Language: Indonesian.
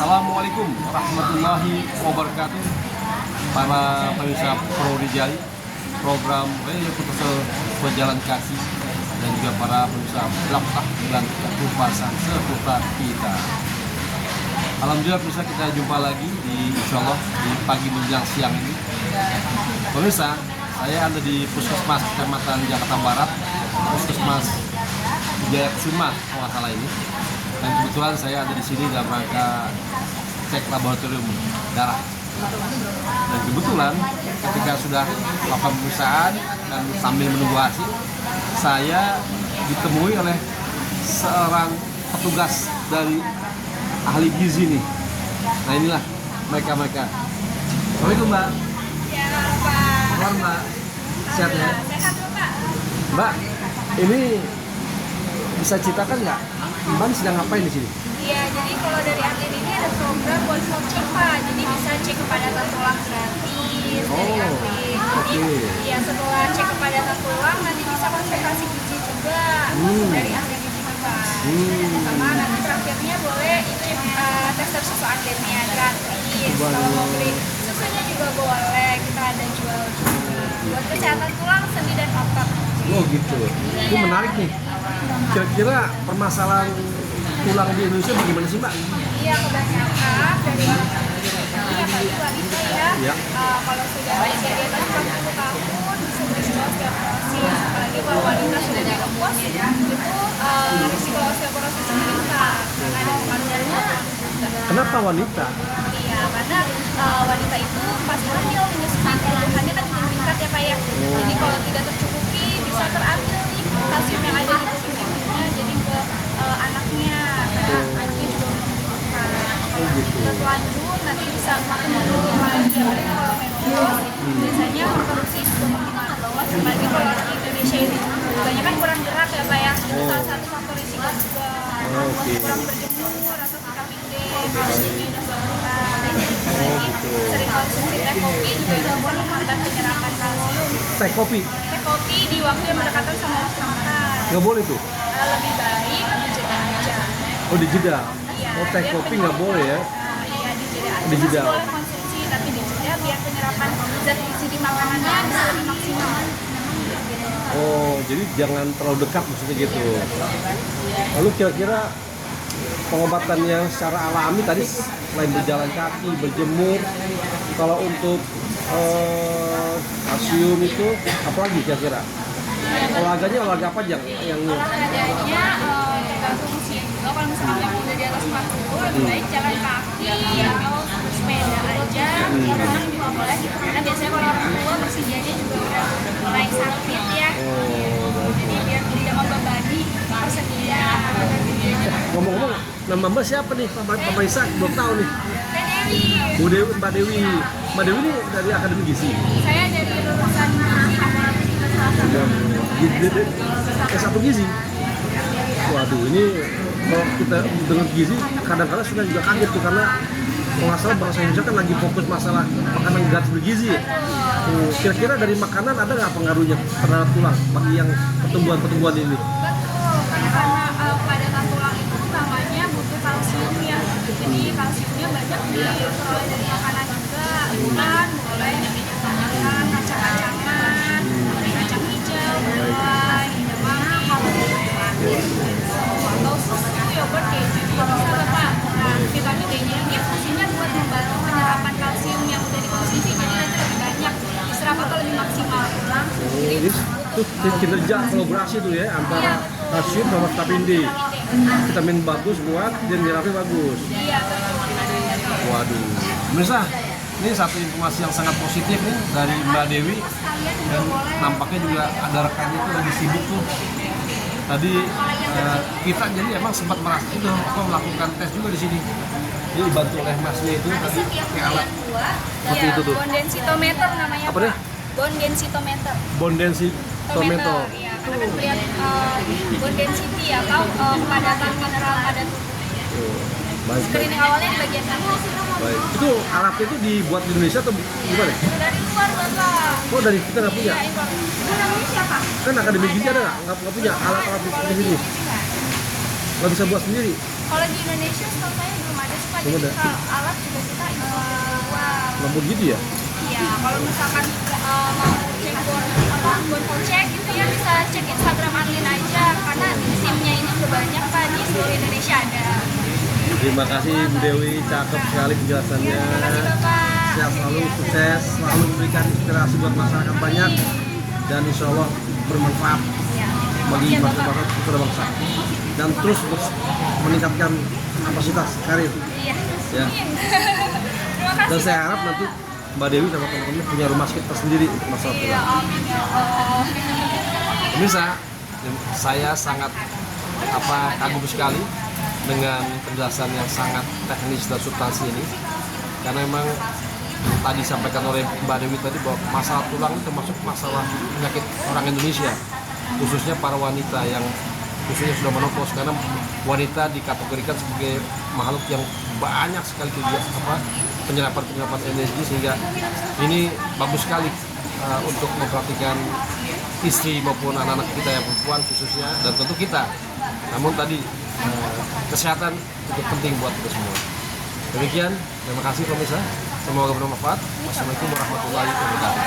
Assalamualaikum warahmatullahi wabarakatuh. Para pemirsa Pro Rijali, program Radio Putusel Berjalan Kaki, dan juga para pemirsa Blabtah dan Kupasan seputar kita. Alhamdulillah bisa kita jumpa lagi insyaallah di pagi menjelang siang ini. Pemirsa, saya ada di Puskesmas Kecamatan Jakarta Barat, Puskesmas Jayakusuma kalau nggak salah ini. Dan kebetulan saya ada di sini dalam rangka cek laboratorium darah. Dan kebetulan ketika sudah melakukan pemeriksaan dan sambil menunggu hasil, saya ditemui oleh seorang petugas dari ahli gizi nih. Nah inilah mereka. Assalamualaikum Mbak. Ya Pak. Kabar Mbak? Sehat ya? Sehat Pak. Mbak, ini bisa ceritakan nggak? Mbak sedang ngapain di sini? Iya, jadi kalau dari atlet ini ada program one stop check Pak. Jadi bisa cek kepadatan tulang gratis dari atlet. Jadi ya setelah cek kepadatan tulang nanti bisa konsultasi gizi juga dari atlet di sini Pak. Sama nanti terakhirnya boleh icip tes susu atletnya gratis. Kalau mau beli susunya juga boleh, kita ada jual juga. Buat kesehatan tulang, sendi dan otot. Oh gitu. Itu menarik nih. Kira-kira permasalahan tulang di Indonesia bagaimana sih Mbak? Iya, kebanyakan dari orang-orang ini apalagi wanita ya. Kalau sudah usia di atas 40 tahun bisa berisiko osteoporosis. Apalagi kalau wanita sudah menopause itu risiko osteoporosis meningkat karena ada pengaruhnya. Kenapa wanita? Iya, karena wanita itu pas hamil menyusui kandungannya kan meningkat ya Pak ya. Jadi kalau tidak tercukupi bisa terambil nih kalsium yang ada di tubuh ibunya jadi ke anaknya. Karena anaknya juga membutuhkan. Kalau kita telanjur nanti bisa makin menurun lagi. Apalagi kalau menopause biasanya memproduksi hormon bawah. Apalagi kalau di Indonesia ini banyak kan kurang gerak ya Pak ya. Salah satu faktor risiko juga kurang berjemur atau vitamin D, kalsiumnya udah berkurang. Sering konsumsi teh kopi juga dapat meningkatkan penyerapan kalsium. Teh kopi? Teh kopi di waktu yang berdekatan sama waktu makan. Nggak boleh tuh? Lebih baik dijeda aja. Oh dijeda? Iya, Oh teh kopi nggak boleh ya? Iya dijeda aja. Dijeda. Masih boleh konsumsi tapi dijeda biar penyerapan zat gizi di makanannya bisa lebih maksimal. Oh jadi jangan terlalu dekat maksudnya gitu. Lalu kira-kira pengobatan yang secara alami tadi selain berjalan kaki, berjemur, kalau untuk kalsium itu apa lagi kira-kira? Olahraganya olahraga apa aja yang Olahraganya tergantung usia juga. Kalau misalnya yang udah di atas 40 lebih baik jalan kaki atau sepeda aja. Renang juga boleh gitu. Karena biasanya kalau orang tua persendianya juga udah mulai sakit ya. Jadi biar tidak membebani persendian. Ngomong-ngomong, nama Mbak siapa nih? Pak Maisa belum tahu nih. Teh Dewi. Mbak Dewi. Mbak Dewi ini dari Akademi Gizi. Saya dari lulusan S1 Gizi. Waduh, ini kalau kita dengar gizi kadang-kadang sudah juga kaget tuh karena kalau nggak salah bangsa Indonesia kan lagi fokus masalah makanan gratis bergizi ya. Kira-kira dari makanan ada nggak pengaruhnya terhadap tulang bagi yang pertumbuhan ini? Betul, karena padatan tulang itu namanya butuh kalsium ya. Jadi kalsiumnya banyak diperoleh dari makanan juga, bukan mulai dari makan kacang-kacangan, kacang hijau, buah, edamame, atau susu, yogurt, keju juga bisa Bapak. Nah, vitamin D-nya ini fungsinya buat membantu penyerapan kalsium yang udah dikonsumsi jadi nanti lebih banyak diserap atau lebih maksimal. Jadi itu kinerja kolaborasi tuh ya antara kalsium sama vitamin D. Vitamin bagus buat dan nyerapnya bagus. Iya, betul. Waduh. Pemirsa, ini satu informasi yang sangat positif nih dari Mbak Dewi, dan nampaknya juga ada rekannya tuh lagi sibuk tuh. Tadi kita jadi emang sempat merasa itu melakukan tes juga di sini. Jadi dibantu oleh masnya itu tadi pakai alat seperti itu tuh. Bone densitometer namanya. Apa deh? Bone densitometer. Bone densitometer. Iya, karena kan melihat bone density atau kepadatan mineral pada tubuh. Baik. Screening awalnya di bagian kaki. Baik. Itu alat itu dibuat di Indonesia atau gimana? Dari luar Bapak. Oh dari kita nggak punya? Iya, impor. Ibu namanya siapa? Kan Akademi Gizi ada nggak punya alat-alat di sini? Nggak bisa buat sendiri? Kalau di Indonesia setahu saya belum ada sih Pak. Belum Jadi ada? kalau alat juga kita impor dari luar. Lembut gitu ya? Iya, kalau misalkan mau cek buat cek gitu ya bisa cek Instagram Arlin aja karena SIM-nya ini udah banyak Pak di seluruh Indonesia ada. Terima kasih Bu Dewi, cakep sekali penjelasannya. Terima kasih Bapak. Sehat selalu, sukses, selalu memberikan inspirasi buat masyarakat banyak dan insya Allah bermanfaat Iya. bagi Iya, Bapak. masyarakat kita bangsa dan terus meningkatkan kapasitas karir. Iya. Ya. Terima kasih. Dan saya harap nanti Mbak Dewi sama teman-teman punya rumah sakit tersendiri untuk masalah Iya, tulang. amin ya Allah. Pemirsa, saya sangat kagum sekali dengan penjelasan yang sangat teknis dan substansi ini, karena memang tadi disampaikan oleh Mbak Dewi tadi bahwa masalah tulang itu termasuk masalah penyakit orang Indonesia, khususnya para wanita yang khususnya sudah menopause, karena wanita dikategorikan sebagai makhluk yang banyak sekali penyerapan energi, sehingga ini bagus sekali untuk memperhatikan istri maupun anak-anak kita yang perempuan khususnya, dan tentu kita. Namun tadi kesehatan itu penting buat kita semua. Demikian, terima kasih pemirsa. Semoga bermanfaat. Wassalamualaikum warahmatullahi wabarakatuh.